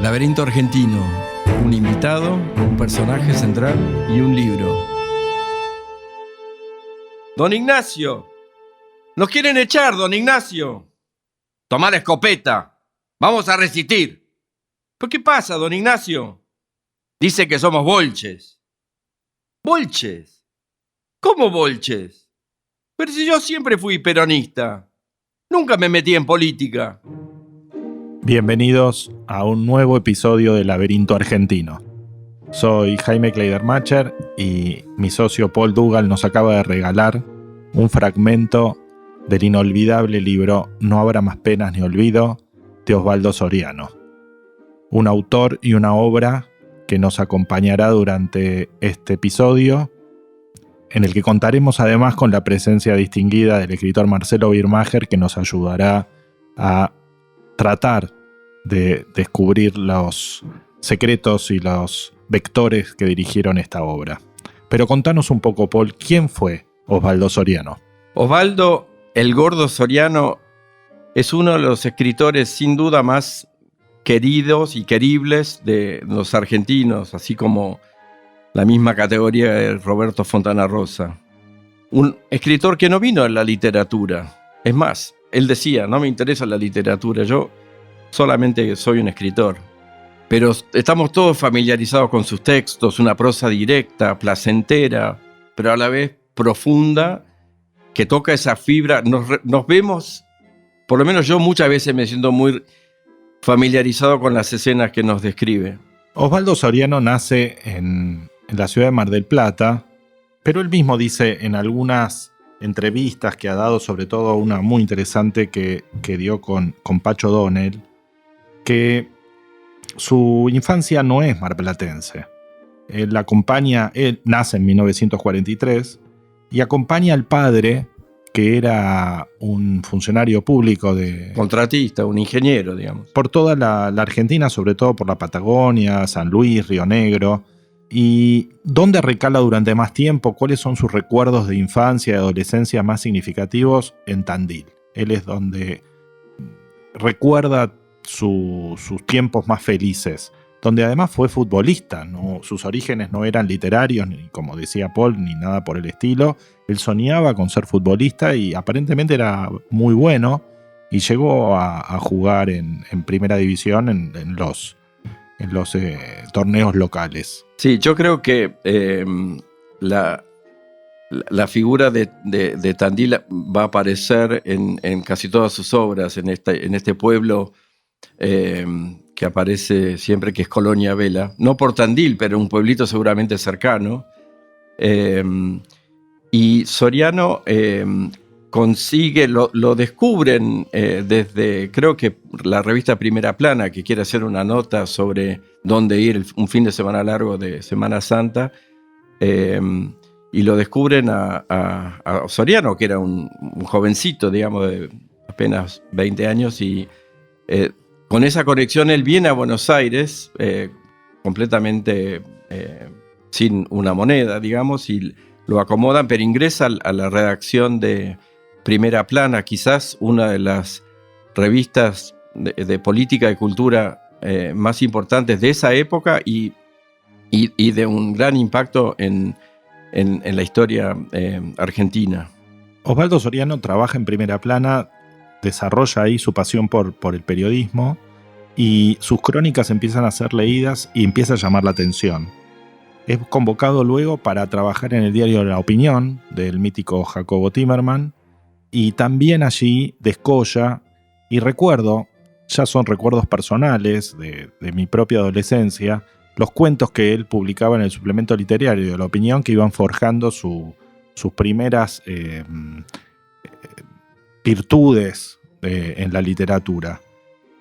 Laberinto argentino. Un invitado, un personaje central y un libro. ¡Don Ignacio! ¡Nos quieren echar, don Ignacio! ¡Tomá la escopeta! ¡Vamos a resistir! ¿Pero qué pasa, don Ignacio? Dice que somos bolches. ¿Bolches? ¿Cómo bolches? Pero si yo siempre fui peronista. Nunca me metí en política. Bienvenidos a un nuevo episodio de Laberinto Argentino. Soy Jaime Kleidermacher y mi socio Paul Dugal nos acaba de regalar un fragmento del inolvidable libro No habrá más penas ni olvido de Osvaldo Soriano. Un autor y una obra que nos acompañará durante este episodio, en el que contaremos además con la presencia distinguida del escritor Marcelo Birmacher, que nos ayudará a tratar de descubrir los secretos y los vectores que dirigieron esta obra. Pero contanos un poco, Paul, ¿quién fue Osvaldo Soriano? Osvaldo el Gordo Soriano es uno de los escritores sin duda más queridos y queribles de los argentinos, así como la misma categoría de Roberto Fontana Rosa. Un escritor que no vino a la literatura. Es más, él decía, no me interesa la literatura, yo solamente soy un escritor. Pero estamos todos familiarizados con sus textos, una prosa directa, placentera, pero a la vez profunda, que toca esa fibra. Nos vemos, por lo menos yo muchas veces me siento muy familiarizado con las escenas que nos describe. Osvaldo Soriano nace en la ciudad de Mar del Plata, pero él mismo dice en algunas entrevistas que ha dado, sobre todo una muy interesante que dio con Pacho Donel, que su infancia no es marplatense. Él nace en 1943 y acompaña al padre, que era un funcionario público contratista, un ingeniero, digamos. Por toda la Argentina, sobre todo por la Patagonia, San Luis, Río Negro. ¿Y dónde recala durante más tiempo? ¿Cuáles son sus recuerdos de infancia y adolescencia más significativos? En Tandil. Él es donde recuerda sus tiempos más felices, donde además fue futbolista, ¿no? Sus orígenes no eran literarios, ni como decía Paul, ni nada por el estilo. Él soñaba con ser futbolista y aparentemente era muy bueno, y llegó a jugar en primera división en los torneos locales. Sí, yo creo que la figura de Tandil va a aparecer en casi todas sus obras, en este pueblo que aparece siempre, que es Colonia Vela, no por Tandil, pero un pueblito seguramente cercano. Y Soriano consigue, lo descubren desde, creo que la revista Primera Plana, que quiere hacer una nota sobre dónde ir un fin de semana largo de Semana Santa, y lo descubren a Soriano, que era un jovencito, digamos, de apenas 20 años, y con esa conexión él viene a Buenos Aires completamente sin una moneda, digamos, y lo acomodan, pero ingresa a la redacción de Primera Plana, quizás una de las revistas de política y cultura más importantes de esa época y de un gran impacto en la historia argentina. Osvaldo Soriano trabaja en Primera Plana, desarrolla ahí su pasión por el periodismo, y sus crónicas empiezan a ser leídas y empieza a llamar la atención. Es convocado luego para trabajar en el diario La Opinión del mítico Jacobo Timerman, y también allí descolla, y ya son recuerdos personales de mi propia adolescencia, los cuentos que él publicaba en el suplemento literario de La Opinión, que iban forjando sus primeras virtudes en la literatura.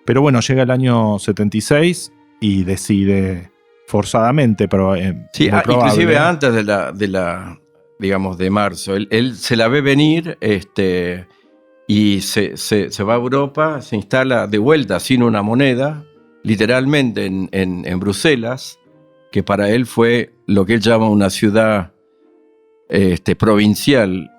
Pero bueno, llega el año 76 y decide forzadamente, pero sí, inclusive antes de la digamos, de marzo. Él se la ve venir y se va a Europa, se instala de vuelta sin una moneda, literalmente en Bruselas, que para él fue lo que él llama una ciudad provincial,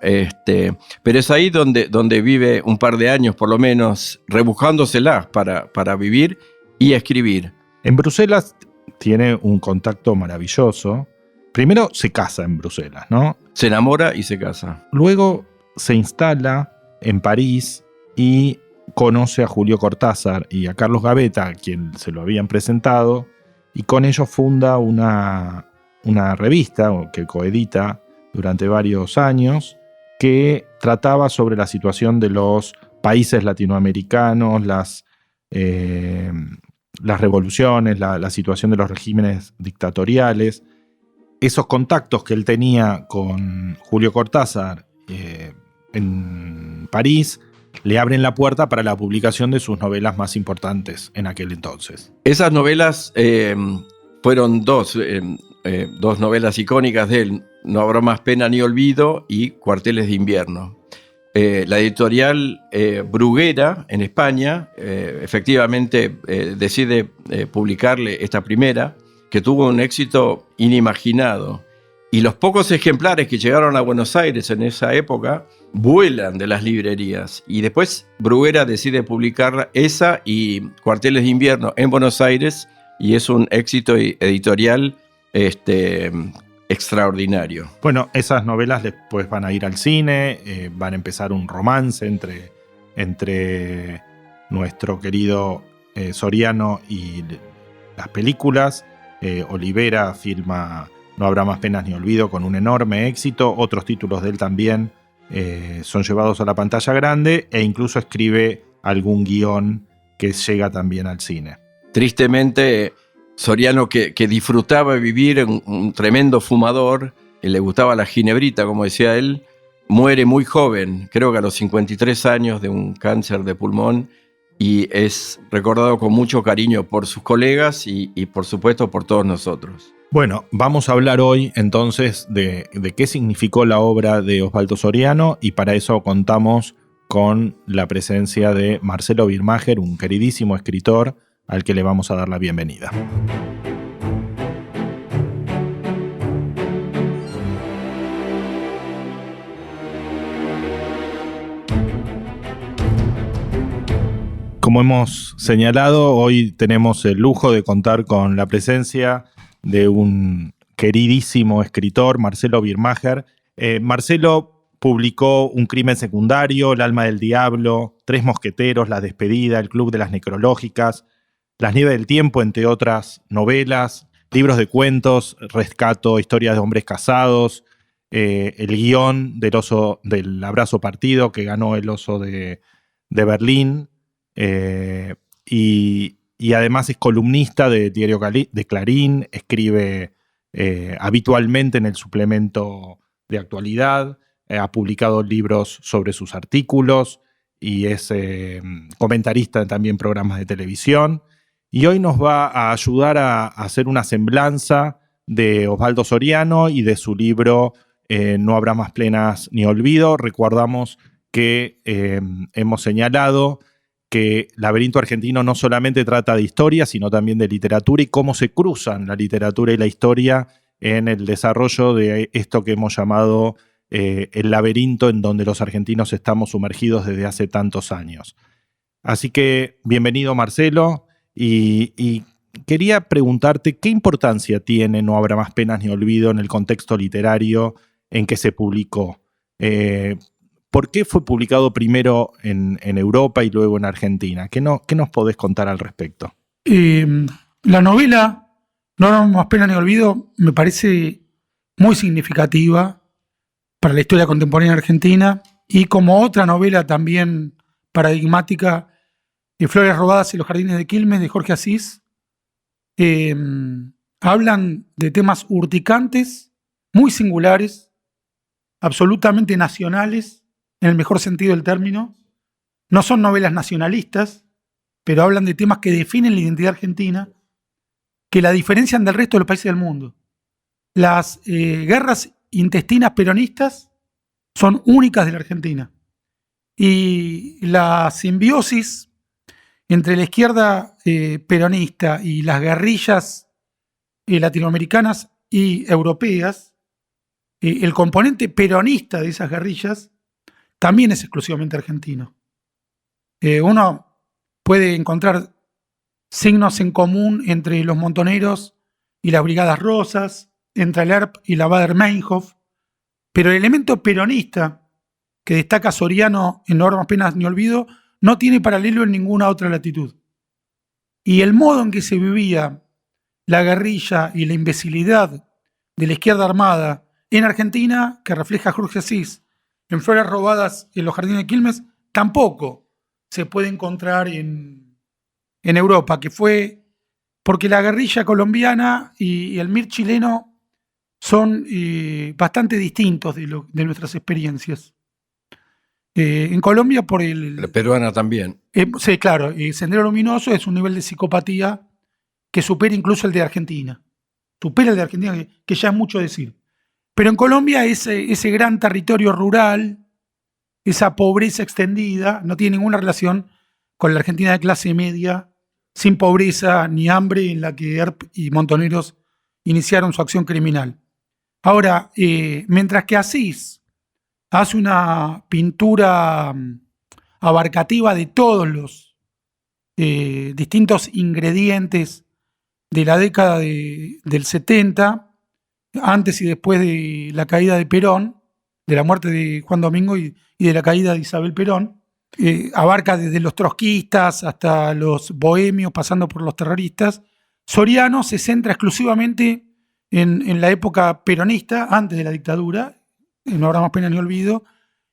pero es ahí donde vive un par de años por lo menos, rebuscándoselas para vivir y escribir. En Bruselas tiene un contacto maravilloso. Primero se casa en Bruselas, ¿no? Se enamora y se casa. Luego se instala en París y conoce a Julio Cortázar y a Carlos Gavetta, a quien se lo habían presentado, y con ellos funda una revista que coedita durante varios años, que trataba sobre la situación de los países latinoamericanos, las revoluciones, la situación de los regímenes dictatoriales. Esos contactos que él tenía con Julio Cortázar en París le abren la puerta para la publicación de sus novelas más importantes en aquel entonces. Esas novelas fueron dos novelas icónicas de él, No habrá más pena ni olvido y Cuarteles de invierno. La editorial Bruguera en España efectivamente decide publicarle esta primera, que tuvo un éxito inimaginado. Y los pocos ejemplares que llegaron a Buenos Aires en esa época vuelan de las librerías. Y después Bruguera decide publicar esa y Cuarteles de invierno en Buenos Aires, y es un éxito editorial extraordinario. Bueno, esas novelas después van a ir al cine, van a empezar un romance entre nuestro querido Soriano y las películas. Olivera filma No habrá más penas ni olvido con un enorme éxito. Otros títulos de él también son llevados a la pantalla grande, e incluso escribe algún guión que llega también al cine. Tristemente, Soriano, que disfrutaba vivir, un tremendo fumador, y le gustaba la ginebrita, como decía él, muere muy joven, creo que a los 53 años, de un cáncer de pulmón, y es recordado con mucho cariño por sus colegas y por supuesto por todos nosotros. Bueno, vamos a hablar hoy entonces de qué significó la obra de Osvaldo Soriano, y para eso contamos con la presencia de Marcelo Birmacher, un queridísimo escritor al que le vamos a dar la bienvenida. Como hemos señalado, hoy tenemos el lujo de contar con la presencia de un queridísimo escritor, Marcelo Birmacher. Marcelo publicó Un crimen secundario, El alma del diablo, Tres mosqueteros, La despedida, El club de las necrológicas, Las nieves del tiempo, entre otras novelas, libros de cuentos, Rescato, Historias de hombres casados, el guión del Abrazo partido, que ganó el Oso de Berlín. Y además es columnista de Diario de Clarín, escribe habitualmente en el suplemento de actualidad, ha publicado libros sobre sus artículos y es comentarista también en programas de televisión. Y hoy nos va a ayudar a hacer una semblanza de Osvaldo Soriano y de su libro No habrá más penas ni olvido. Recordamos que hemos señalado que Laberinto Argentino no solamente trata de historia, sino también de literatura y cómo se cruzan la literatura y la historia en el desarrollo de esto que hemos llamado el laberinto en donde los argentinos estamos sumergidos desde hace tantos años. Así que bienvenido, Marcelo, y quería preguntarte qué importancia tiene No habrá más penas ni olvido en el contexto literario en que se publicó. ¿Por qué fue publicado primero en Europa y luego en Argentina? ¿Qué nos podés contar al respecto? La novela No habrá más pena ni olvido me parece muy significativa para la historia contemporánea argentina, y como otra novela también paradigmática, Flores robadas y los jardines de Quilmes, de Jorge Asís, hablan de temas urticantes, muy singulares, absolutamente nacionales, en el mejor sentido del término. No son novelas nacionalistas, pero hablan de temas que definen la identidad argentina, que la diferencian del resto de los países del mundo. Las guerras intestinas peronistas son únicas de la Argentina. Y la simbiosis entre la izquierda peronista y las guerrillas latinoamericanas y europeas, el componente peronista de esas guerrillas también es exclusivamente argentino. Uno puede encontrar signos en común entre los montoneros y las brigadas rosas, entre el ERP y la Baader-Meinhof, pero el elemento peronista que destaca Soriano en No armas, penas ni olvido no tiene paralelo en ninguna otra latitud. Y el modo en que se vivía la guerrilla y la imbecilidad de la izquierda armada en Argentina, que refleja Jorge Asís en Flores robadas en los jardines de Quilmes, tampoco se puede encontrar en Europa, que fue porque la guerrilla colombiana y el MIR chileno son bastante distintos de nuestras experiencias. En Colombia por La peruana también. sí, claro, Sendero Luminoso es un nivel de psicopatía que supera incluso el de Argentina. Supera el de Argentina, que ya es mucho decir. Pero en Colombia ese gran territorio rural, esa pobreza extendida, no tiene ninguna relación con la Argentina de clase media, sin pobreza ni hambre, en la que ERP y Montoneros iniciaron su acción criminal. Ahora, mientras que Asís hace una pintura abarcativa de todos los distintos ingredientes de la década del 70, antes y después de la caída de Perón, de la muerte de Juan Domingo y de la caída de Isabel Perón, abarca desde los trotskistas hasta los bohemios, pasando por los terroristas. Soriano se centra exclusivamente en la época peronista, antes de la dictadura, No habrá más pena ni olvido,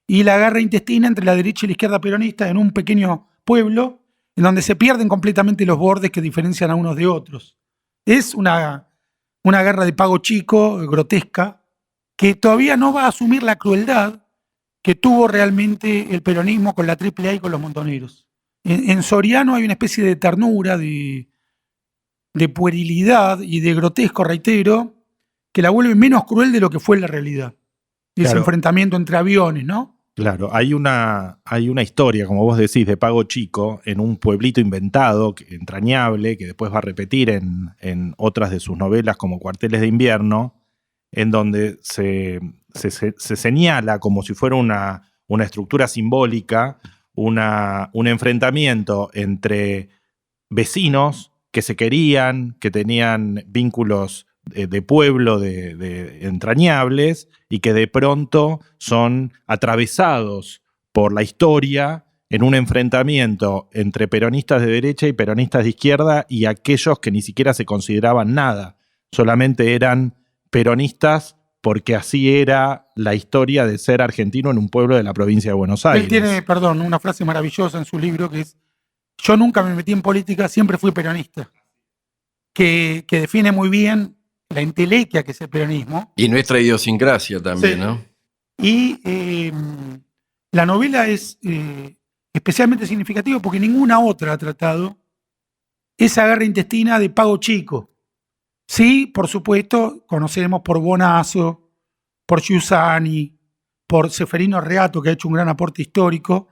y la guerra intestina entre la derecha y la izquierda peronista en un pequeño pueblo en donde se pierden completamente los bordes que diferencian a unos de otros. Es una guerra de pago chico, grotesca, que todavía no va a asumir la crueldad que tuvo realmente el peronismo con la AAA y con los montoneros. En Soriano hay una especie de ternura, de puerilidad y de grotesco, reitero, que la vuelve menos cruel de lo que fue en la realidad. Ese Claro. enfrentamiento entre aviones, ¿no? Claro, hay una historia, como vos decís, de pago chico en un pueblito inventado, entrañable, que después va a repetir en otras de sus novelas como Cuarteles de Invierno, en donde se señala como si fuera una estructura simbólica, un enfrentamiento entre vecinos que se querían, que tenían vínculos de pueblo de entrañables y que de pronto son atravesados por la historia en un enfrentamiento entre peronistas de derecha y peronistas de izquierda y aquellos que ni siquiera se consideraban nada, solamente eran peronistas porque así era la historia de ser argentino en un pueblo de la provincia de Buenos Aires. Él tiene, una frase maravillosa en su libro que es: yo nunca me metí en política, siempre fui peronista. Que define muy bien la entelequia que es el peronismo. Y nuestra idiosincrasia también, Sí. ¿no? Y la novela es especialmente significativa porque ninguna otra ha tratado esa guerra intestina de pago chico. Sí, por supuesto, conocemos por Bonazo, por Giussani, por Seferino Reato, que ha hecho un gran aporte histórico,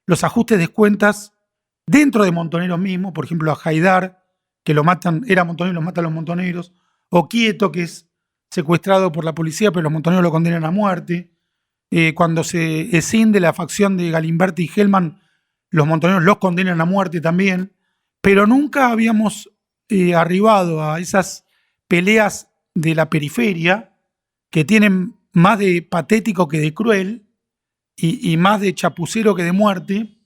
los ajustes de cuentas dentro de Montoneros mismos, por ejemplo a Haidar, que lo matan, era montonero, los matan los montoneros, o Quieto, que es secuestrado por la policía, pero los montoneros lo condenan a muerte. Cuando se escinde la facción de Galimberti y Hellman, los montoneros los condenan a muerte también, pero nunca habíamos arribado a esas peleas de la periferia que tienen más de patético que de cruel y más de chapucero que de muerte,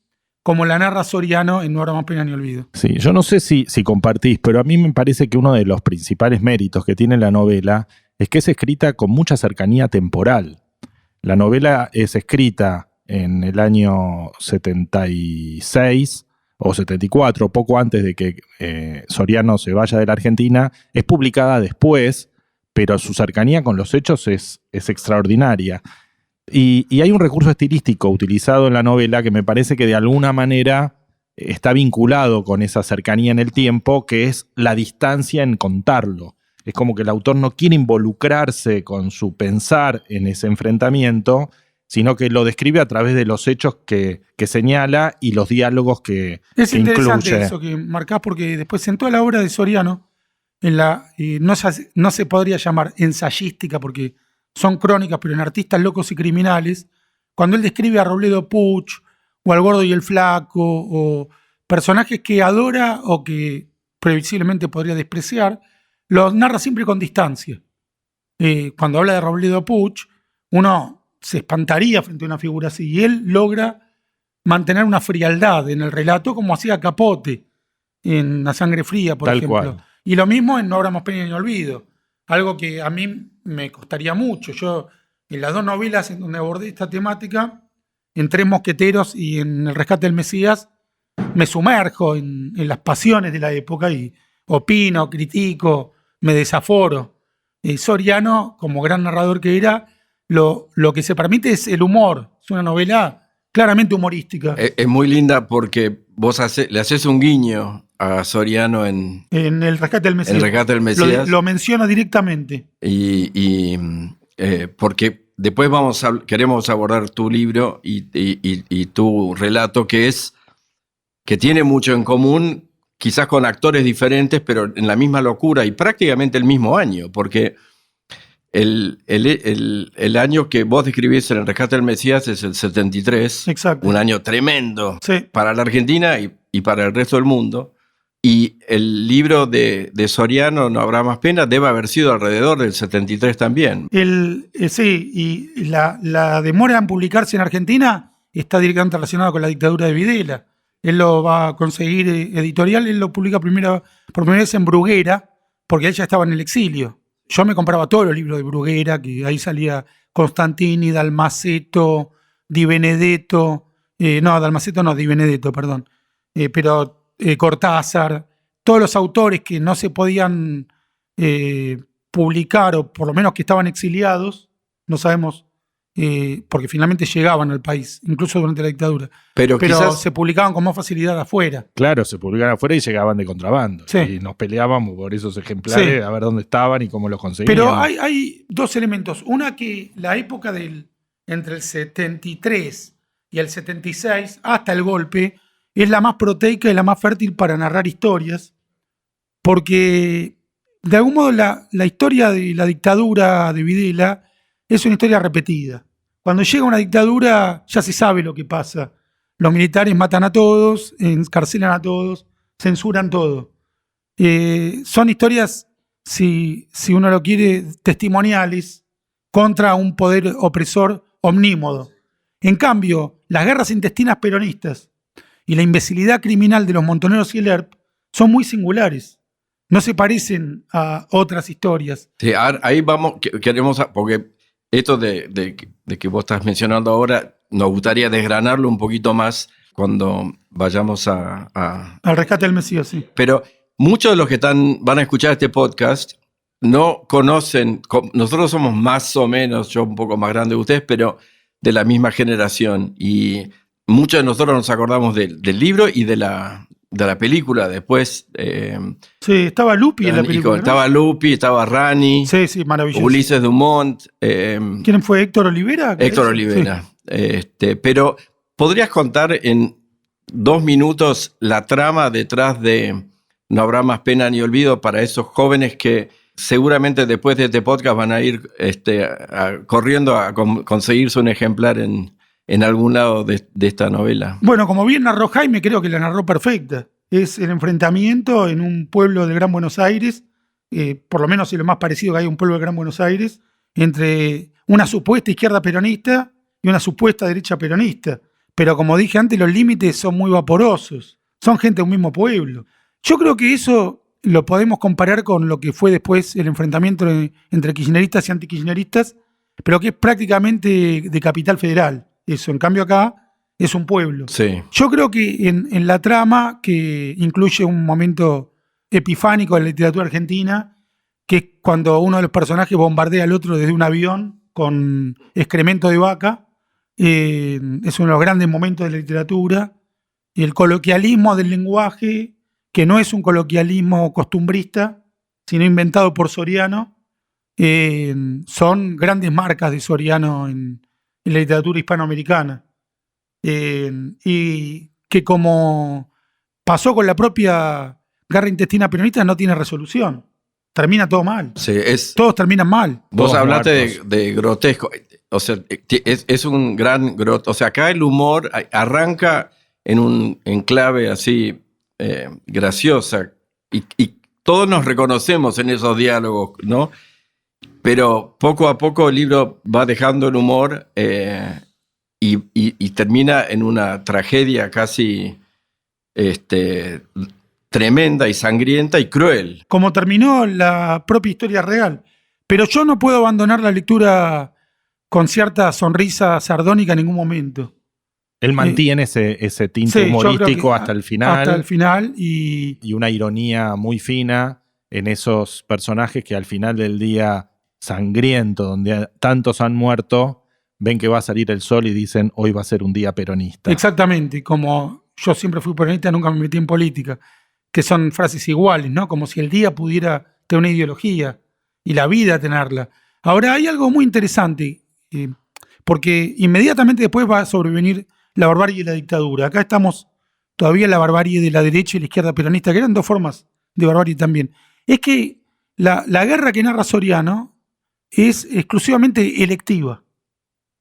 como la narra Soriano en No habrá más pena ni olvido. Sí, yo no sé si compartís, pero a mí me parece que uno de los principales méritos que tiene la novela es que es escrita con mucha cercanía temporal. La novela es escrita en el año 76 o 74, poco antes de que Soriano se vaya de la Argentina. Es publicada después, pero su cercanía con los hechos es extraordinaria. Y hay un recurso estilístico utilizado en la novela que me parece que de alguna manera está vinculado con esa cercanía en el tiempo, que es la distancia en contarlo. Es como que el autor no quiere involucrarse con su pensar en ese enfrentamiento, sino que lo describe a través de los hechos que señala y los diálogos que interesante incluye. eso que marcás, porque después en toda la obra de Soriano, no se podría llamar ensayística porque son crónicas, pero en Artistas Locos y Criminales, cuando él describe a Robledo Puch o al Gordo y el Flaco, o personajes que adora o que previsiblemente podría despreciar, lo narra siempre con distancia. Cuando habla de Robledo Puch, uno se espantaría frente a una figura así, y él logra mantener una frialdad en el relato, como hacía Capote en La sangre fría, por Tal ejemplo. cual. Y lo mismo en No habrá más pena ni olvido, algo que a mí me costaría mucho. Yo, en las dos novelas en donde abordé esta temática, en Tres Mosqueteros y en El rescate del Mesías, me sumerjo en las pasiones de la época y opino, critico, me desaforo. Soriano, como gran narrador que era, lo que se permite es el humor. Es una novela claramente humorística. Es muy linda porque vos le haces un guiño a Soriano en El rescate del Mesías. El rescate del Mesías. Lo menciono directamente. Porque después queremos abordar tu libro y tu relato, que tiene mucho en común, quizás con actores diferentes, pero en la misma locura y prácticamente el mismo año, porque el año que vos describís en El rescate del Mesías es el 73, Exacto. un año tremendo Sí. para la Argentina y para el resto del mundo. Y el libro de Soriano, No habrá más pena, debe haber sido alrededor del 73 también. Sí, y la demora en publicarse en Argentina está directamente relacionada con la dictadura de Videla. Él lo va a conseguir editorial, él lo publica por primera vez en Bruguera, porque él ya estaba en el exilio. Yo me compraba todos los libros de Bruguera, que ahí salía Constantini, Dalmaceto, Di Benedetto, Dalmaceto no, Di Benedetto, perdón, pero Cortázar, todos los autores que no se podían publicar, o por lo menos que estaban exiliados, no sabemos, porque finalmente llegaban al país, incluso durante la dictadura, pero quizás se publicaban con más facilidad afuera. Claro, se publicaban afuera y llegaban de contrabando. Sí. Y nos peleábamos por esos ejemplares, Sí. a ver dónde estaban y cómo los conseguíamos. Pero hay dos elementos. Una, que la época entre el 73 y el 76, hasta el golpe, es la más proteica y la más fértil para narrar historias, porque de algún modo la historia de la dictadura de Videla es una historia repetida. Cuando llega una dictadura ya se sabe lo que pasa. Los militares matan a todos, encarcelan a todos, censuran todo. Son historias, si uno lo quiere, testimoniales contra un poder opresor omnímodo. En cambio, las guerras intestinas peronistas y la imbecilidad criminal de los Montoneros y el ERP son muy singulares. No se parecen a otras historias. Sí, ahí vamos, queremos, porque esto de que vos estás mencionando ahora, nos gustaría desgranarlo un poquito más cuando vayamos Al rescate del Mesías, sí. Pero muchos de los que van a escuchar este podcast no conocen, nosotros somos más o menos, yo un poco más grande que ustedes, pero de la misma generación. Y muchos de nosotros nos acordamos del libro y de la película. Después Sí, estaba Lupi en la película, ¿no? estaba Lupi, estaba Rani, Sí, maravilloso. Ulises Dumont. ¿Quién fue? ¿Héctor Olivera? Héctor Olivera. Sí. Pero ¿podrías contar en 2 minutos la trama detrás de No habrá más pena ni olvido para esos jóvenes que seguramente después de este podcast van a ir corriendo a conseguirse un ejemplar en algún lado de esta novela? Bueno, como bien narró Jaime, creo que la narró perfecta. Es el enfrentamiento en un pueblo del Gran Buenos Aires, por lo menos es lo más parecido que hay a un pueblo del Gran Buenos Aires, entre una supuesta izquierda peronista y una supuesta derecha peronista. Pero como dije antes, los límites son muy vaporosos. Son gente de un mismo pueblo. Yo creo que eso lo podemos comparar con lo que fue después el enfrentamiento entre kirchneristas y antikirchneristas, pero que es prácticamente de Capital Federal. Eso, en cambio acá, es un pueblo. Sí. Yo creo que en la trama, que incluye un momento epifánico de la literatura argentina, que es cuando uno de los personajes bombardea al otro desde un avión con excremento de vaca, es uno de los grandes momentos de la literatura. Y el coloquialismo del lenguaje, que no es un coloquialismo costumbrista, sino inventado por Soriano, son grandes marcas de Soriano en la literatura hispanoamericana. Y que, como pasó con la propia guerra intestina peronista, no tiene resolución. Termina todo mal. Sí, Todos terminan mal. vos Todos hablaste de grotesco. O sea, es un gran grotesco. O sea, acá el humor arranca en un enclave así graciosa, y todos nos reconocemos en esos diálogos, ¿no? Pero poco a poco el libro va dejando el humor y termina en una tragedia casi tremenda y sangrienta y cruel. Como terminó la propia historia real. Pero yo no puedo abandonar la lectura con cierta sonrisa sardónica en ningún momento. Él mantiene ese tinte Sí, humorístico hasta el final. Hasta el final y una ironía muy fina en esos personajes que al final del día sangriento, donde tantos han muerto, ven que va a salir el sol y dicen, hoy va a ser un día peronista. exactamente, como yo siempre fui peronista, nunca me metí en política, que son frases iguales, ¿no? Como si el día pudiera tener una ideología y la vida tenerla. Ahora hay algo muy interesante, porque inmediatamente después va a sobrevenir la barbarie y la dictadura. Acá estamos todavía en la barbarie de la derecha y la izquierda peronista, que eran dos formas de barbarie también. Es que la guerra que narra Soriano es exclusivamente electiva.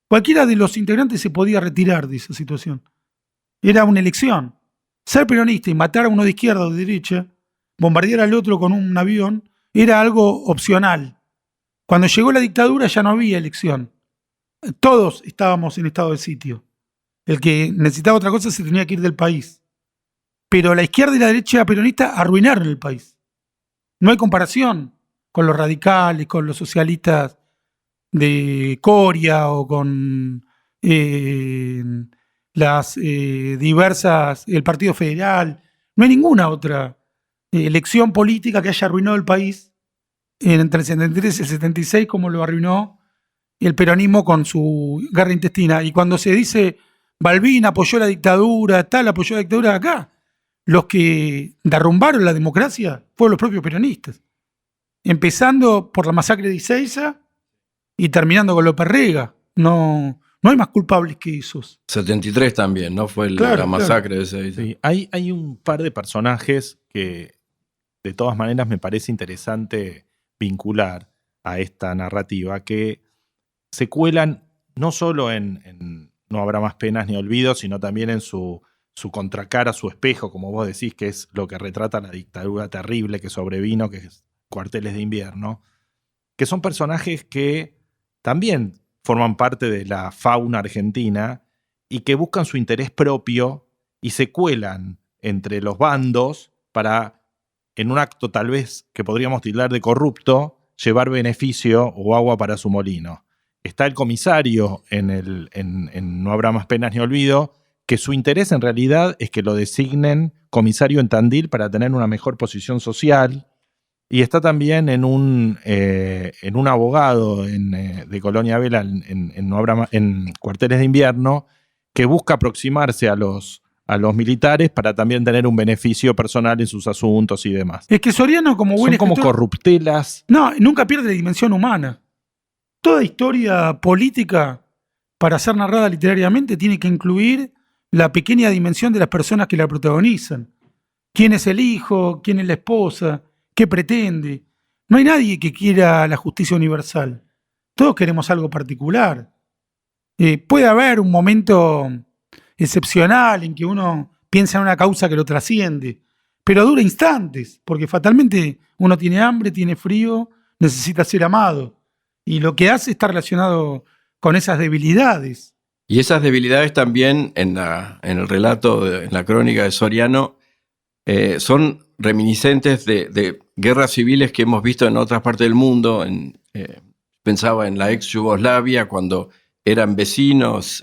Cualquiera de los integrantes se podía retirar de esa situación. Era una elección. Ser peronista y matar a uno de izquierda o de derecha, bombardear al otro con un avión, era algo opcional. Cuando llegó la dictadura ya no había elección. Todos estábamos en estado de sitio. El que necesitaba otra cosa se tenía que ir del país. Pero la izquierda y la derecha peronista arruinaron el país. No hay comparación con los radicales, con los socialistas de Coria o con las diversas, el Partido Federal. No hay ninguna otra elección política que haya arruinado el país entre el 73 y el 76 como lo arruinó el peronismo con su guerra intestina. Y cuando se dice Balbín apoyó la dictadura, tal apoyó la dictadura, acá los que derrumbaron la democracia fueron los propios peronistas. Empezando por la masacre de Ezeiza y terminando con López Rega. No hay más culpables que esos. 73 también, ¿no? Fue la masacre de Ezeiza. Sí, hay un par de personajes que de todas maneras me parece interesante vincular a esta narrativa, que se cuelan no solo en No habrá más penas ni olvidos, sino también en su contracara, su espejo, como vos decís, que es lo que retrata la dictadura terrible que sobrevino, que es Cuarteles de Invierno, que son personajes que también forman parte de la fauna argentina y que buscan su interés propio y se cuelan entre los bandos para, en un acto tal vez que podríamos tildar de corrupto, llevar beneficio o agua para su molino. Está el comisario en No habrá más penas ni olvido, que su interés en realidad es que lo designen comisario en Tandil para tener una mejor posición social. Y está también en un abogado de Colonia Vela en Cuarteles de Invierno, que busca aproximarse a los militares para también tener un beneficio personal en sus asuntos y demás. Es que Soriano, como buen Son como escritor, corruptelas. No, nunca pierde la dimensión humana. Toda historia política, para ser narrada literariamente, tiene que incluir la pequeña dimensión de las personas que la protagonizan. ¿Quién es el hijo? ¿Quién es la esposa? ¿Qué pretende? No hay nadie que quiera la justicia universal. Todos queremos algo particular. Puede haber un momento excepcional en que uno piensa en una causa que lo trasciende, pero dura instantes, porque fatalmente uno tiene hambre, tiene frío, necesita ser amado. Y lo que hace está relacionado con esas debilidades. Y esas debilidades también en el relato, en la crónica de Soriano, son reminiscentes de guerras civiles que hemos visto en otras partes del mundo. Pensaba en la ex Yugoslavia, cuando eran vecinos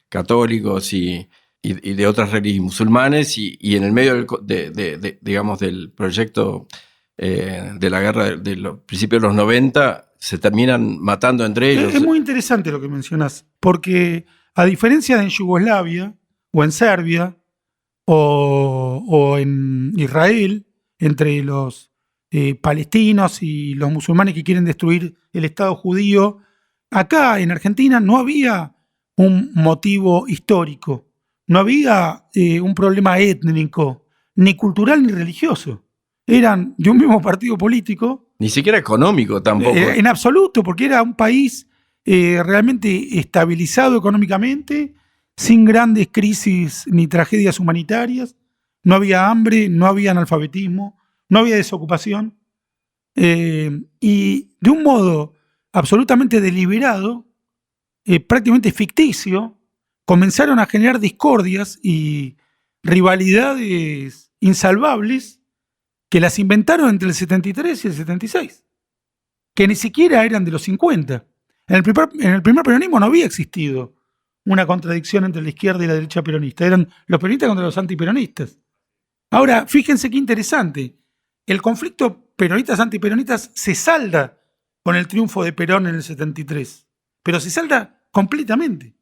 católicos y de otras religiones musulmanes, y en el medio del proyecto de la guerra de los principios de los 90, se terminan matando entre ellos. Es muy interesante lo que mencionás, porque a diferencia de en Yugoslavia, o en Serbia, o en Israel, entre los palestinos y los musulmanes que quieren destruir el Estado judío, acá en Argentina no había un motivo histórico, no había un problema étnico, ni cultural ni religioso. Eran de un mismo partido político. Ni siquiera económico tampoco. En absoluto, porque era un país realmente estabilizado económicamente, sin grandes crisis ni tragedias humanitarias, no había hambre, no había analfabetismo, no había desocupación. Y de un modo absolutamente deliberado, prácticamente ficticio, comenzaron a generar discordias y rivalidades insalvables que las inventaron entre el 73 y el 76, que ni siquiera eran de los 50. En el primer peronismo no había existido una contradicción entre la izquierda y la derecha peronista. Eran los peronistas contra los antiperonistas. Ahora, fíjense qué interesante. El conflicto peronistas-antiperonistas se salda con el triunfo de Perón en el 73, pero se salda completamente.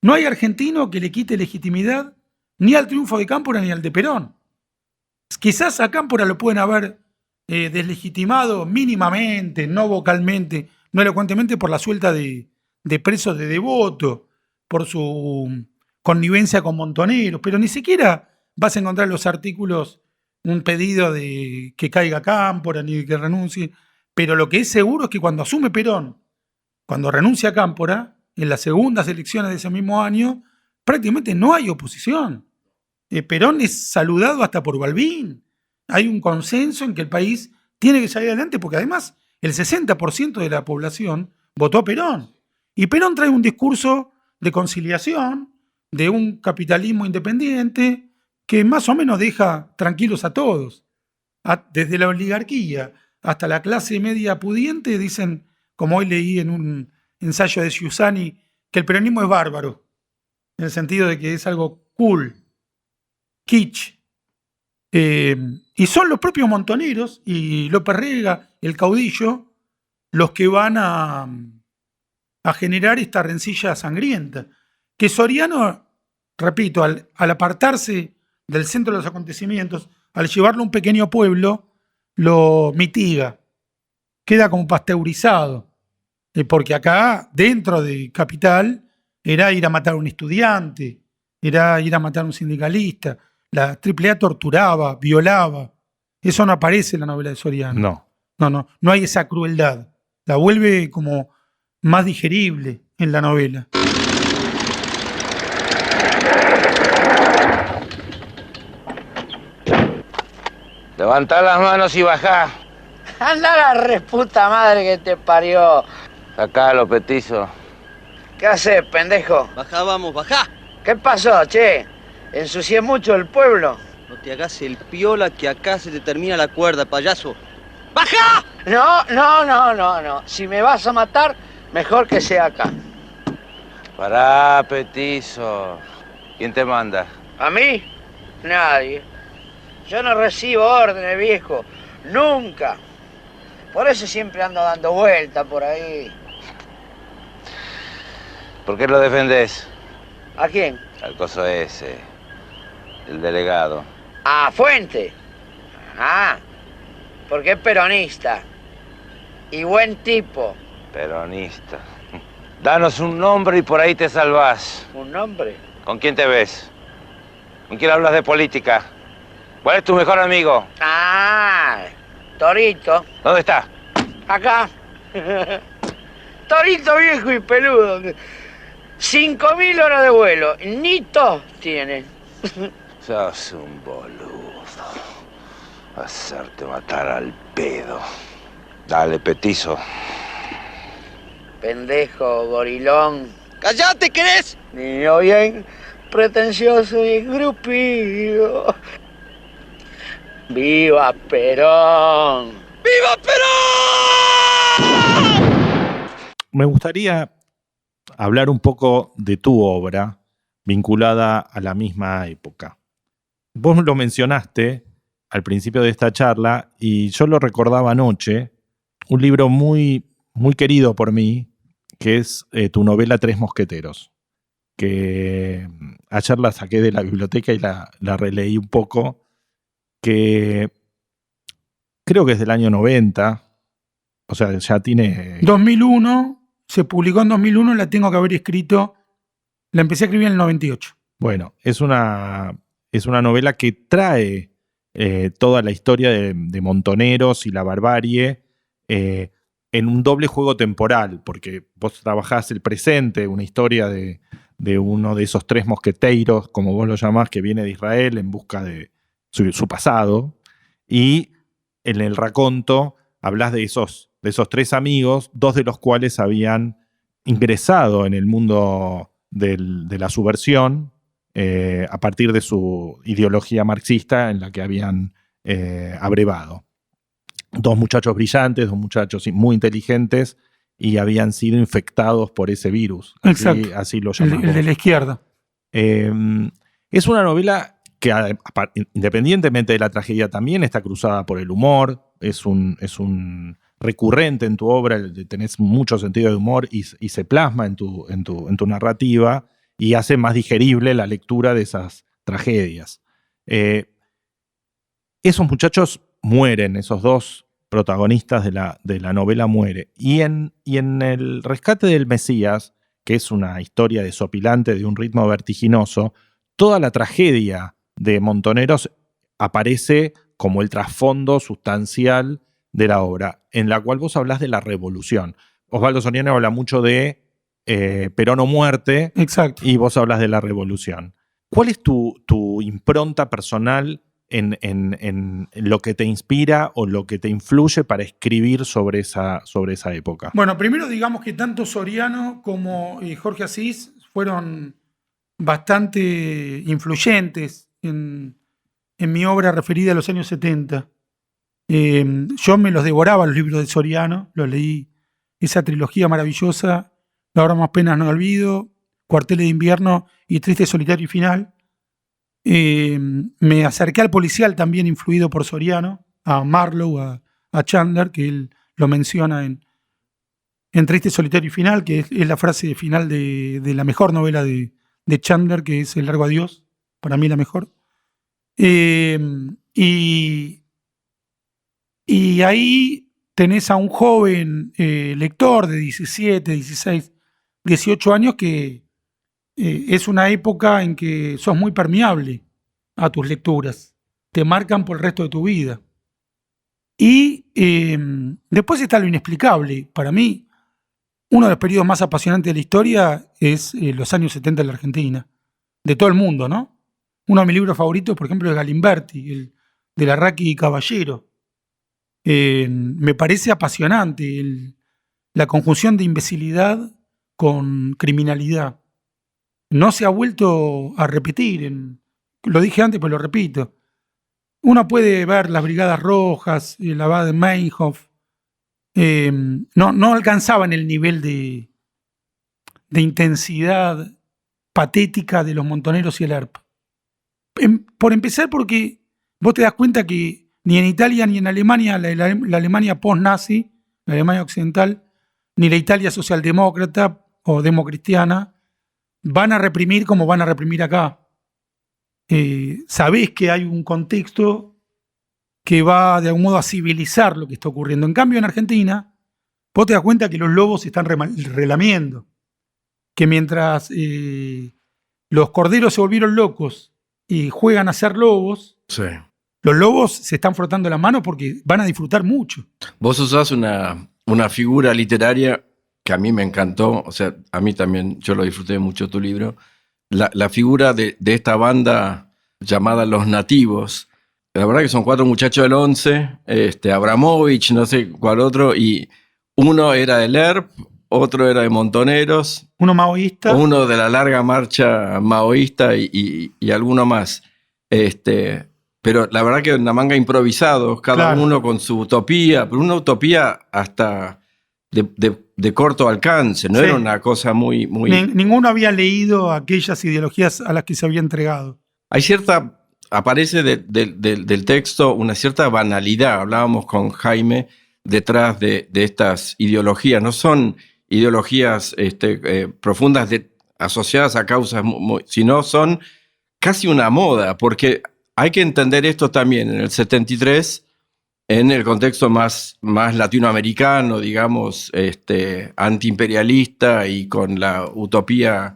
No hay argentino que le quite legitimidad ni al triunfo de Cámpora ni al de Perón. Quizás a Cámpora lo pueden haber deslegitimado mínimamente, no vocalmente, no elocuentemente, por la suelta de presos de Devoto, por su connivencia con Montoneros, pero ni siquiera vas a encontrar en los artículos un pedido de que caiga Cámpora ni de que renuncie. Pero lo que es seguro es que cuando asume Perón, cuando renuncia a Cámpora, en las segundas elecciones de ese mismo año, prácticamente no hay oposición. Perón es saludado hasta por Balbín. Hay un consenso en que el país tiene que salir adelante porque además el 60% de la población votó a Perón. Y Perón trae un discurso de conciliación, de un capitalismo independiente que más o menos deja tranquilos a todos. Desde la oligarquía hasta la clase media pudiente dicen, como hoy leí en un ensayo de Giussani, que el peronismo es bárbaro, en el sentido de que es algo cool, kitsch. Y son los propios Montoneros y López Rega, el caudillo, los que van a generar esta rencilla sangrienta. Que Soriano, repito, al apartarse del centro de los acontecimientos, al llevarlo a un pequeño pueblo, lo mitiga. Queda como pasteurizado. Porque acá, dentro de Capital, era ir a matar a un estudiante, era ir a matar a un sindicalista. La AAA torturaba, violaba. Eso no aparece en la novela de Soriano. No hay esa crueldad. La vuelve como más digerible en la novela. Levantá las manos y bajá. Anda la reputa madre que te parió. Sacalo, petizo. ¿Qué haces, pendejo? Bajá, vamos, bajá. ¿Qué pasó, che? ¿Ensucié mucho el pueblo? No te hagas el piola que acá se te termina la cuerda, payaso. ¡Bajá! No. Si me vas a matar, mejor que sea acá. Pará, petizo. ¿Quién te manda? ¿A mí? Nadie. Yo no recibo órdenes, viejo. Nunca. Por eso siempre ando dando vueltas por ahí. ¿Por qué lo defendés? ¿A quién? Al coso ese. El delegado. A Fuente. Ah, porque es peronista. Y buen tipo. Peronista. Danos un nombre y por ahí te salvás. ¿Un nombre? ¿Con quién te ves? ¿Con quién hablas de política? ¿Cuál es tu mejor amigo? Ah, Torito. ¿Dónde está? Acá. Torito viejo y peludo. 5.000 horas de vuelo. Ni tos tiene. Sos un boludo. Hacerte matar al pedo. Dale, petizo. Pendejo, gorilón. ¡Cállate, querés! Niño bien pretencioso y engrupido. ¡Viva Perón! ¡Viva Perón! Me gustaría hablar un poco de tu obra vinculada a la misma época. Vos lo mencionaste al principio de esta charla y yo lo recordaba anoche, un libro muy, muy querido por mí, que es tu novela Tres Mosqueteros, que ayer la saqué de la biblioteca y la releí un poco, que creo que es del año 90, o sea, ya tiene... 2001, se publicó en 2001, la tengo que haber escrito, la empecé a escribir en el 98. Bueno, es una novela que trae toda la historia de Montoneros y la barbarie en un doble juego temporal, porque vos trabajás el presente, una historia de uno de esos tres mosqueteiros, como vos lo llamás, que viene de Israel en busca de su pasado, y en el raconto hablas de esos 3 amigos, 2 de los cuales habían ingresado en el mundo de la subversión a partir de su ideología marxista en la que habían abrevado. 2 muchachos brillantes, 2 muchachos muy inteligentes, y habían sido infectados por ese virus. Exacto. Así lo El llamamos. de la izquierda. Es una novela que, independientemente de la tragedia, también está cruzada por el humor. Es un recurrente en tu obra, tenés mucho sentido de humor y se plasma en tu narrativa y hace más digerible la lectura de esas tragedias. Esos muchachos mueren, esos 2 protagonistas de la novela mueren. Y en El rescate del Mesías, que es una historia desopilante de un ritmo vertiginoso, toda la tragedia de Montoneros aparece como el trasfondo sustancial de la obra, en la cual vos hablás de la revolución. Osvaldo Soriano habla mucho de Perón o muerte. Exacto. Y vos hablas de la revolución. ¿Cuál es tu impronta personal en lo que te inspira o lo que te influye para escribir sobre esa época? Bueno, primero digamos que tanto Soriano como Jorge Asís fueron bastante influyentes en mi obra referida a los años 70. Yo me los devoraba, los libros de Soriano, los leí, esa trilogía maravillosa, La hora más penas no olvido, Cuarteles de invierno y Triste, solitario y final. Me acerqué al policial también influido por Soriano, a Marlowe, a Chandler, que él lo menciona en Triste, solitario y final, que es la frase final de la mejor novela de Chandler, que es El largo adiós, para mí la mejor. Y ahí tenés a un joven lector de 17, 16, 18 años que es una época en que sos muy permeable a tus lecturas. Te marcan por el resto de tu vida. Y después está lo inexplicable. Para mí, uno de los periodos más apasionantes de la historia es los años 70 en la Argentina. De todo el mundo, ¿no? Uno de mis libros favoritos, por ejemplo, es Galimberti, el de Larraqui y Caballero. Me parece apasionante la conjunción de imbecilidad con criminalidad. No se ha vuelto a repetir. Lo dije antes, pero lo repito. Uno puede ver las Brigadas Rojas, la Baden-Meinhof. No alcanzaban el nivel de intensidad patética de los Montoneros y el ERP. Por empezar, porque vos te das cuenta que ni en Italia ni en Alemania, la Alemania post-nazi, la Alemania occidental, ni la Italia socialdemócrata o democristiana, van a reprimir como van a reprimir acá. Sabés que hay un contexto que va de algún modo a civilizar lo que está ocurriendo. En cambio, en Argentina, vos te das cuenta que los lobos se están relamiendo. Que mientras los corderos se volvieron locos y juegan a ser lobos, Sí. los lobos se están frotando las manos porque van a disfrutar mucho. Vos usás una figura literaria que a mí me encantó, o sea, a mí también, yo lo disfruté mucho tu libro, la figura de esta banda llamada Los Nativos. La verdad que son 4 muchachos del 11, Abramovich, no sé cuál otro, y uno era del ERP, otro era de Montoneros, Uno maoísta. uno de la larga marcha maoísta y alguno más. Pero la verdad que una manga improvisados, cada Claro. uno con su utopía, pero una utopía hasta de corto alcance, no Sí. era una cosa muy... Ninguno había leído aquellas ideologías a las que se había entregado. Hay aparece del texto una cierta banalidad, hablábamos con Jaime, detrás de estas ideologías. No son ideologías profundas asociadas a causas, sino son casi una moda, porque hay que entender esto también en el 73, en el contexto más latinoamericano, digamos, antiimperialista y con la utopía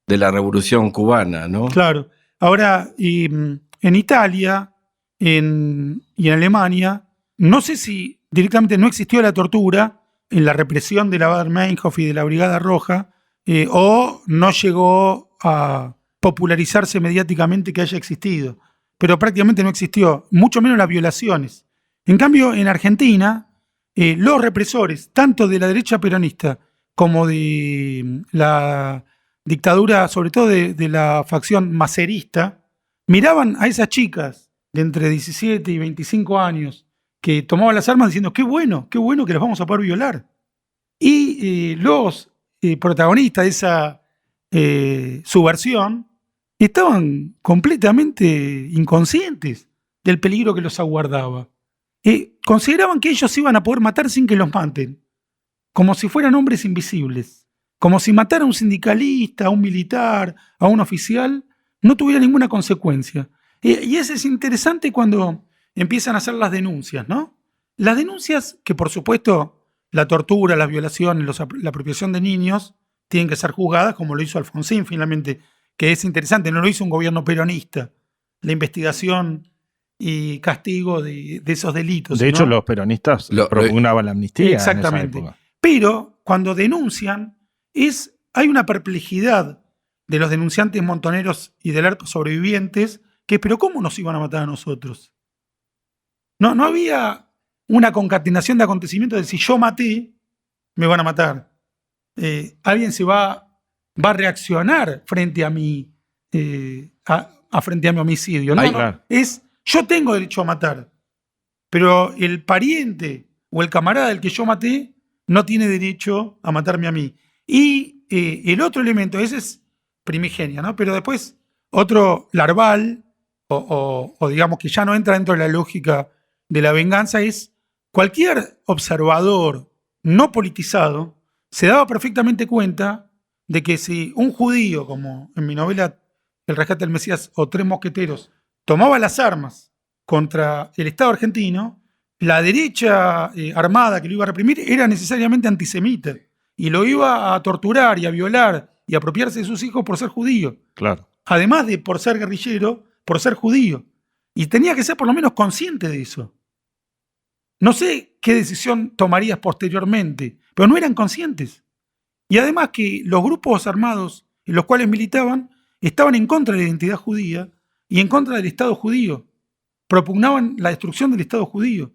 de la Revolución Cubana, ¿no? Claro. Ahora, en Italia y en Alemania, no sé si directamente no existió la tortura en la represión de la Baden-Meinhof y de la Brigada Roja, o no llegó a popularizarse mediáticamente que haya existido. pero prácticamente no existió, mucho menos las violaciones. En cambio, en Argentina, los represores, tanto de la derecha peronista como de la dictadura, sobre todo de la facción macerista, miraban a esas chicas de entre 17 y 25 años que tomaban las armas diciendo, qué bueno que las vamos a poder violar. Y los protagonistas de esa subversión estaban completamente inconscientes del peligro que los aguardaba. Consideraban que ellos iban a poder matar sin que los maten, como si fueran hombres invisibles, como si matar a un sindicalista, a un militar, a un oficial, no tuviera ninguna consecuencia. Y eso es interesante cuando empiezan a hacer las denuncias, ¿no? Las denuncias que, por supuesto, la tortura, las violaciones, la apropiación de niños tienen que ser juzgadas, como lo hizo Alfonsín finalmente, que es interesante, no lo hizo un gobierno peronista. La investigación y castigo de esos delitos. De hecho, ¿no? los peronistas propugnaban la amnistía. Exactamente. En esa época. Pero cuando denuncian, hay una perplejidad de los denunciantes montoneros y del ERP sobrevivientes que, pero ¿cómo nos iban a matar a nosotros? No había una concatenación de acontecimientos de si yo maté, me van a matar. Alguien se va a reaccionar frente a mi frente a mi homicidio. No, Claro. es yo tengo derecho a matar, pero el pariente o el camarada del que yo maté no tiene derecho a matarme a mí. Y el otro elemento, ese es primigenia, ¿no? Pero después otro larval, o digamos que ya no entra dentro de la lógica de la venganza, es cualquier observador no politizado se daba perfectamente cuenta de que si un judío, como en mi novela El rescate del Mesías o Tres mosqueteros, tomaba las armas contra el Estado argentino, la derecha armada que lo iba a reprimir era necesariamente antisemita y lo iba a torturar y a violar y a apropiarse de sus hijos por ser judío. Claro. Además de por ser guerrillero, por ser judío. Y tenía que ser por lo menos consciente de eso. No sé qué decisión tomarías posteriormente, pero no eran conscientes. Y además que los grupos armados en los cuales militaban estaban en contra de la identidad judía y en contra del Estado judío. Propugnaban la destrucción del Estado judío.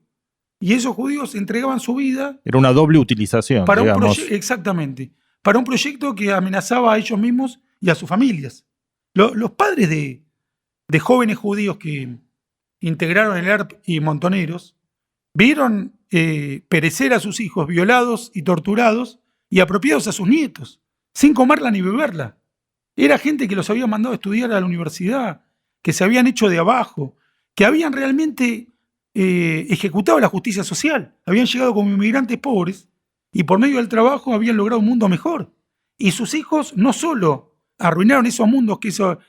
Y esos judíos entregaban su vida. Era una doble utilización, para digamos. Exactamente. Para un proyecto que amenazaba a ellos mismos y a sus familias. Los padres de jóvenes judíos que integraron el ERP y Montoneros vieron perecer a sus hijos violados y torturados y apropiados a sus nietos, sin comerla ni beberla. Era gente que los había mandado a estudiar a la universidad, que se habían hecho de abajo, que habían realmente ejecutado la justicia social, habían llegado como inmigrantes pobres y por medio del trabajo habían logrado un mundo mejor. Y sus hijos no solo arruinaron esos mundos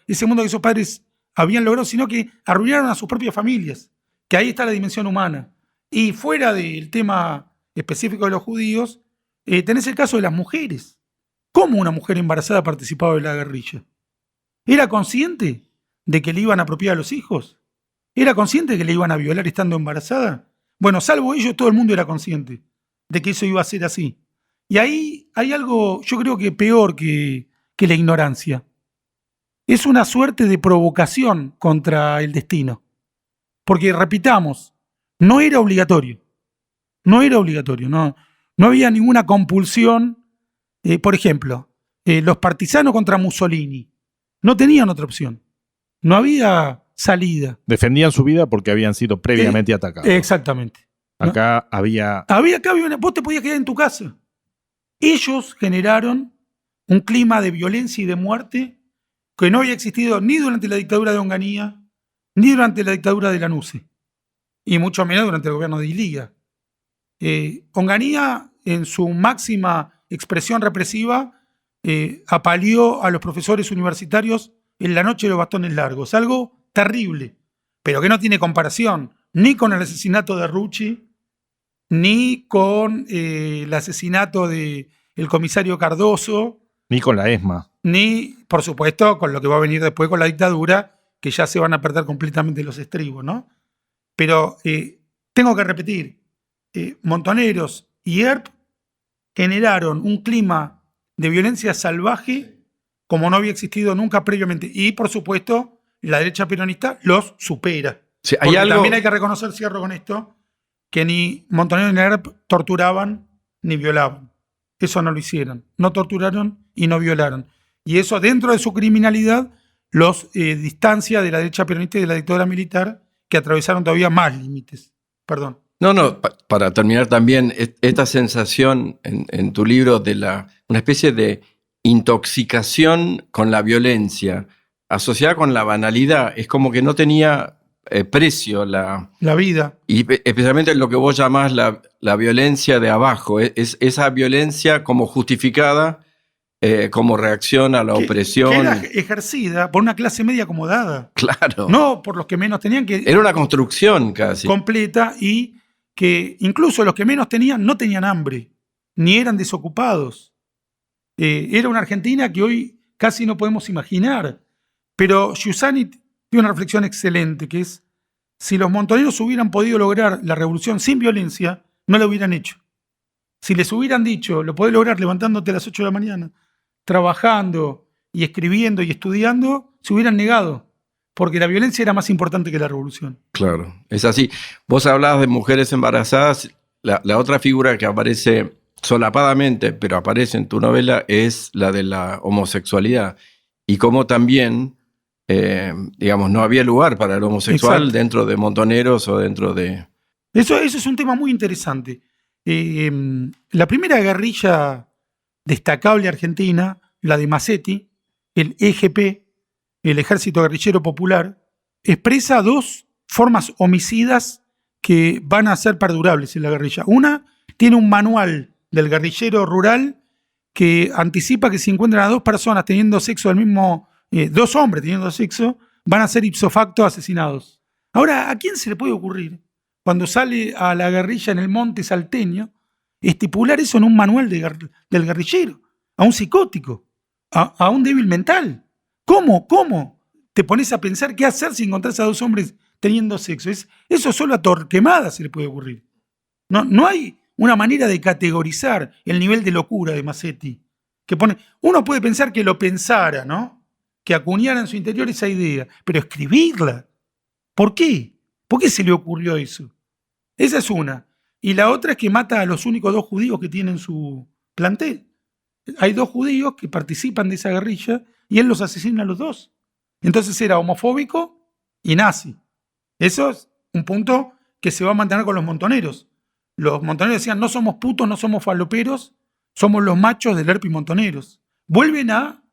ese mundo que esos padres habían logrado, sino que arruinaron a sus propias familias, que ahí está la dimensión humana. Y fuera del tema específico de los judíos, tenés el caso de las mujeres. ¿Cómo una mujer embarazada participaba de la guerrilla? ¿Era consciente de que le iban a apropiar a los hijos? ¿Era consciente de que le iban a violar estando embarazada? Bueno, salvo ellos, todo el mundo era consciente de que eso iba a ser así. Y ahí hay algo, yo creo que peor que la ignorancia. Es una suerte de provocación contra el destino. Porque, repitamos, no era obligatorio. No era obligatorio. No había ninguna compulsión. Por ejemplo, los partisanos contra Mussolini no tenían otra opción. No había salida. Defendían su vida porque habían sido previamente atacados. Exactamente. Acá había... Vos te podías quedar en tu casa. Ellos generaron un clima de violencia y de muerte que no había existido ni durante la dictadura de Onganía, ni durante la dictadura de Lanusse, y mucho menos durante el gobierno de Iliga. Onganía, en su máxima expresión represiva, apaleó a los profesores universitarios en la noche de los bastones largos. Algo terrible, pero que no tiene comparación ni con el asesinato de Rucci, ni con el asesinato del comisario Cardoso, Ni con la ESMA. ni, por supuesto, con lo que va a venir después con la dictadura, que ya se van a perder completamente los estribos, ¿no? Pero tengo que repetir, Montoneros y ERP generaron un clima de violencia salvaje como no había existido nunca previamente. Y, por supuesto, la derecha peronista los supera. Sí, hay Porque algo, también hay que reconocer, cierro con esto, que ni Montonero ni Negret torturaban ni violaban. Eso no lo hicieron. No torturaron y no violaron. Y eso, dentro de su criminalidad, los distancia de la derecha peronista y de la dictadura militar, que atravesaron todavía más límites. Perdón. No, para terminar también, esta sensación en tu libro de una especie de intoxicación con la violencia asociada con la banalidad, es como que no tenía precio La vida. y especialmente lo que vos llamás la violencia de abajo, es esa violencia como justificada como reacción a la opresión. Que era ejercida por una clase media acomodada. Claro. No por los que menos tenían, que Era una construcción casi. completa, y que incluso los que menos tenían no tenían hambre, ni eran desocupados. Era una Argentina que hoy casi no podemos imaginar. Pero Giussani tiene una reflexión excelente, que es: si los montoneros hubieran podido lograr la revolución sin violencia, no la hubieran hecho. Si les hubieran dicho, lo podés lograr levantándote a las 8 de la mañana, trabajando y escribiendo y estudiando, se hubieran negado, porque la violencia era más importante que la revolución. Claro, es así. Vos hablabas de mujeres embarazadas. La otra figura que aparece solapadamente, pero aparece en tu novela, es la de la homosexualidad. Y cómo también, digamos, no había lugar para el homosexual. Exacto. Dentro de Montoneros o dentro de... Eso es un tema muy interesante. La primera guerrilla destacable argentina, la de Massetti, el EGP, el Ejército Guerrillero Popular, expresa dos formas homicidas que van a ser perdurables en la guerrilla. Una, tiene un manual del guerrillero rural que anticipa que si encuentran a dos personas teniendo sexo del mismo, dos hombres teniendo sexo, van a ser ipso facto asesinados. Ahora, ¿a quién se le puede ocurrir, cuando sale a la guerrilla en el monte salteño, estipular eso en un manual del guerrillero? A un psicótico, a un débil mental. ¿Cómo te pones a pensar qué hacer si encontrás a dos hombres teniendo sexo? Eso solo a Torquemada se le puede ocurrir. No hay una manera de categorizar el nivel de locura de Massetti. Uno puede pensar que lo pensara, ¿no? Que acuñara en su interior esa idea, pero escribirla, ¿por qué? ¿Por qué se le ocurrió eso? Esa es una. Y la otra es que mata a los únicos dos judíos que tienen su plantel. Hay dos judíos que participan de esa guerrilla y él los asesina a los dos. Entonces era homofóbico y nazi. Eso es un punto que se va a mantener con los montoneros. Los montoneros decían: no somos putos, no somos faloperos, somos los machos del ERP y montoneros. Vuelven a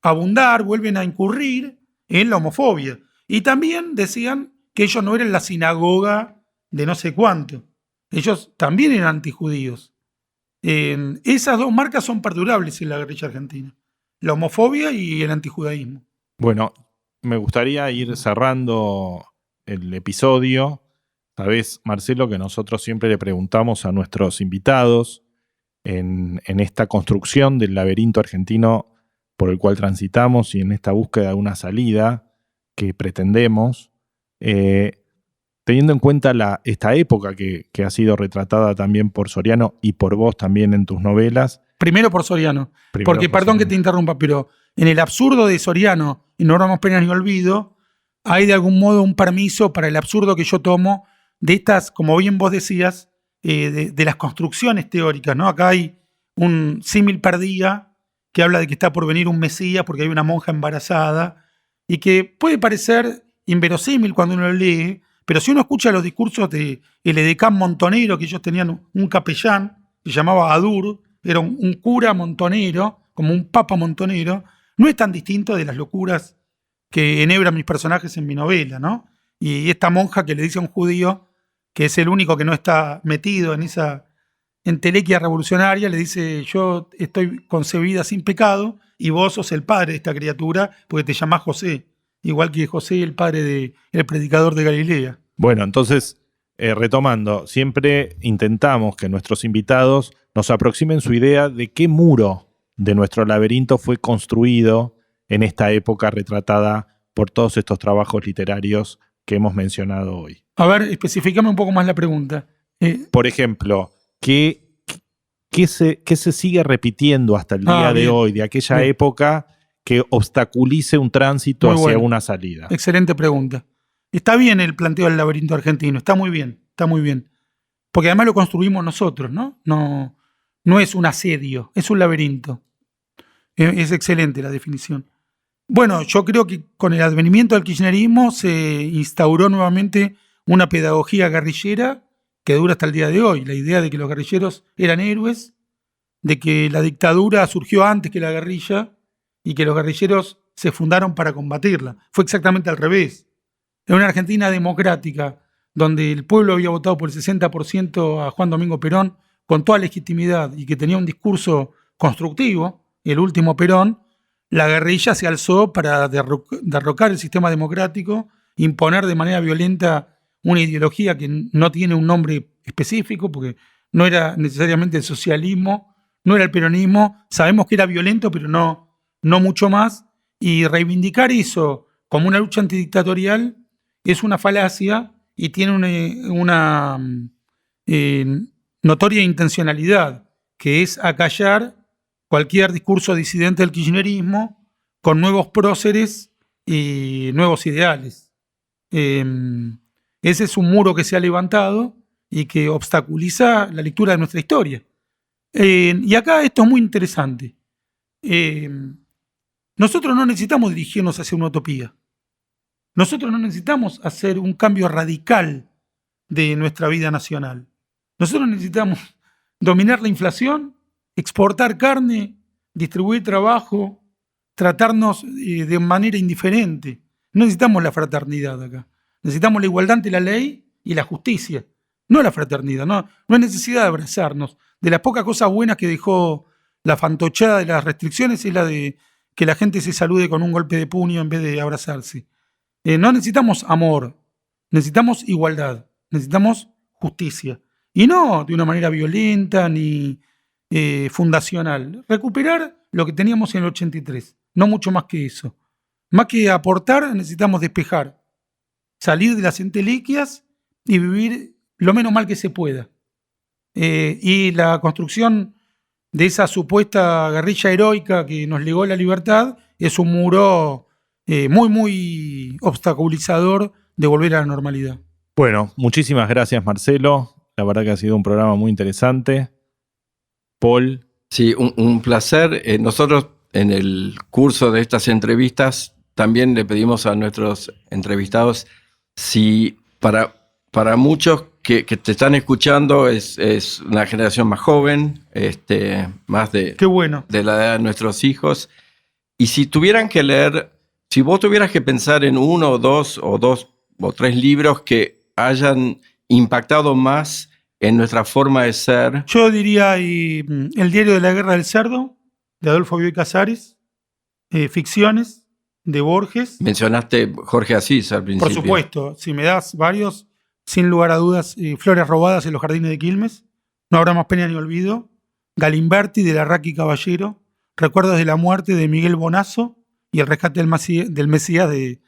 abundar, vuelven a incurrir en la homofobia. Y también decían que ellos no eran la sinagoga de no sé cuánto. Ellos también eran antijudíos. Esas dos marcas son perdurables en la guerrilla argentina: la homofobia y el antijudaísmo. Bueno, me gustaría ir cerrando el episodio. Sabés, Marcelo, que nosotros siempre le preguntamos a nuestros invitados en esta construcción del laberinto argentino por el cual transitamos y en esta búsqueda de una salida que pretendemos, teniendo en cuenta esta época que ha sido retratada también por Soriano y por vos también en tus novelas. Primero por Soriano, porque perdón que te interrumpa, pero en el absurdo de Soriano, y no damos penas ni olvido, hay de algún modo un permiso para el absurdo que yo tomo de estas, como bien vos decías, de las construcciones teóricas, ¿no? Acá hay un símil Perdía que habla de que está por venir un Mesías porque hay una monja embarazada, y que puede parecer inverosímil cuando uno lo lee, pero si uno escucha los discursos de el edecán montonero, que ellos tenían un capellán que se llamaba Adur, era un cura montonero, como un papa montonero, no es tan distinto de las locuras que enhebran mis personajes en mi novela, ¿no? Y esta monja que le dice a un judío, que es el único que no está metido en esa entelequia revolucionaria, le dice: yo estoy concebida sin pecado y vos sos el padre de esta criatura porque te llamás José, igual que José, el padre del predicador de Galilea. Bueno, entonces, retomando, siempre intentamos que nuestros invitados nos aproximen su idea de qué muro de nuestro laberinto fue construido en esta época retratada por todos estos trabajos literarios que hemos mencionado hoy. A ver, especificame un poco más la pregunta. Por ejemplo, ¿qué se sigue repitiendo hasta el día de hoy, de aquella época que obstaculice un tránsito Muy hacia bueno. una salida? Excelente pregunta. Está bien el planteo del laberinto argentino, está muy bien, está muy bien. Porque además lo construimos nosotros, ¿no? No es un asedio, es un laberinto. Es excelente la definición. Bueno, yo creo que con el advenimiento del kirchnerismo se instauró nuevamente una pedagogía guerrillera que dura hasta el día de hoy. La idea de que los guerrilleros eran héroes, de que la dictadura surgió antes que la guerrilla y que los guerrilleros se fundaron para combatirla. Fue exactamente al revés. En una Argentina democrática, donde el pueblo había votado por el 60% a Juan Domingo Perón con toda legitimidad y que tenía un discurso constructivo, el último Perón, la guerrilla se alzó para derrocar el sistema democrático, imponer de manera violenta una ideología que no tiene un nombre específico, porque no era necesariamente el socialismo, no era el peronismo, sabemos que era violento, pero no mucho más, y reivindicar eso como una lucha antidictatorial es una falacia y tiene una notoria intencionalidad, que es acallar cualquier discurso disidente del kirchnerismo con nuevos próceres y nuevos ideales. Ese es un muro que se ha levantado y que obstaculiza la lectura de nuestra historia. Y acá esto es muy interesante. Nosotros no necesitamos dirigirnos hacia una utopía. Nosotros no necesitamos hacer un cambio radical de nuestra vida nacional. Nosotros necesitamos dominar la inflación, exportar carne, distribuir trabajo, tratarnos de manera indiferente. No necesitamos la fraternidad acá. Necesitamos la igualdad ante la ley y la justicia, no la fraternidad. No hay necesidad de abrazarnos. De las pocas cosas buenas que dejó la fantochada de las restricciones es la de que la gente se salude con un golpe de puño en vez de abrazarse. No necesitamos amor, necesitamos igualdad, necesitamos justicia. Y no de una manera violenta ni fundacional. Recuperar lo que teníamos en el 83, no mucho más que eso. Más que aportar, necesitamos despejar, salir de las entelequias y vivir lo menos mal que se pueda. Y la construcción de esa supuesta guerrilla heroica que nos legó la libertad es un muro muy obstaculizador de volver a la normalidad. Bueno, muchísimas gracias, Marcelo. La verdad que ha sido un programa muy interesante. Paul. Sí, un placer. Nosotros en el curso de estas entrevistas también le pedimos a nuestros entrevistados si para muchos que te están escuchando es una generación más joven, más Qué bueno. de la edad de nuestros hijos. Y si tuvieran que leer, si vos tuvieras que pensar en uno o dos o tres libros que hayan impactado más en nuestra forma de ser. Yo diría El diario de la guerra del cerdo, de Adolfo Bioy Casares, Ficciones, de Borges. Mencionaste Jorge Asís al principio. Por supuesto, si me das varios, sin lugar a dudas, Flores robadas en los jardines de Quilmes, No habrá más pena ni olvido, Galimberti, de Larraqui Caballero, Recuerdos de la muerte, de Miguel Bonazo, y El rescate del Mesías, de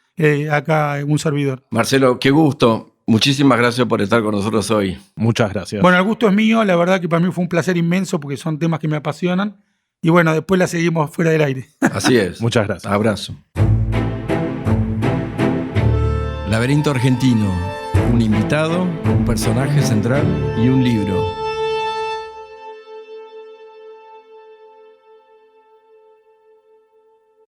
acá un servidor. Marcelo, qué gusto. Muchísimas gracias por estar con nosotros hoy. Muchas gracias. Bueno, el gusto es mío, la verdad que para mí fue un placer inmenso porque son temas que me apasionan. Y bueno, después la seguimos fuera del aire. Así es. Muchas gracias. Abrazo. Laberinto Argentino. Un invitado, un personaje central y un libro.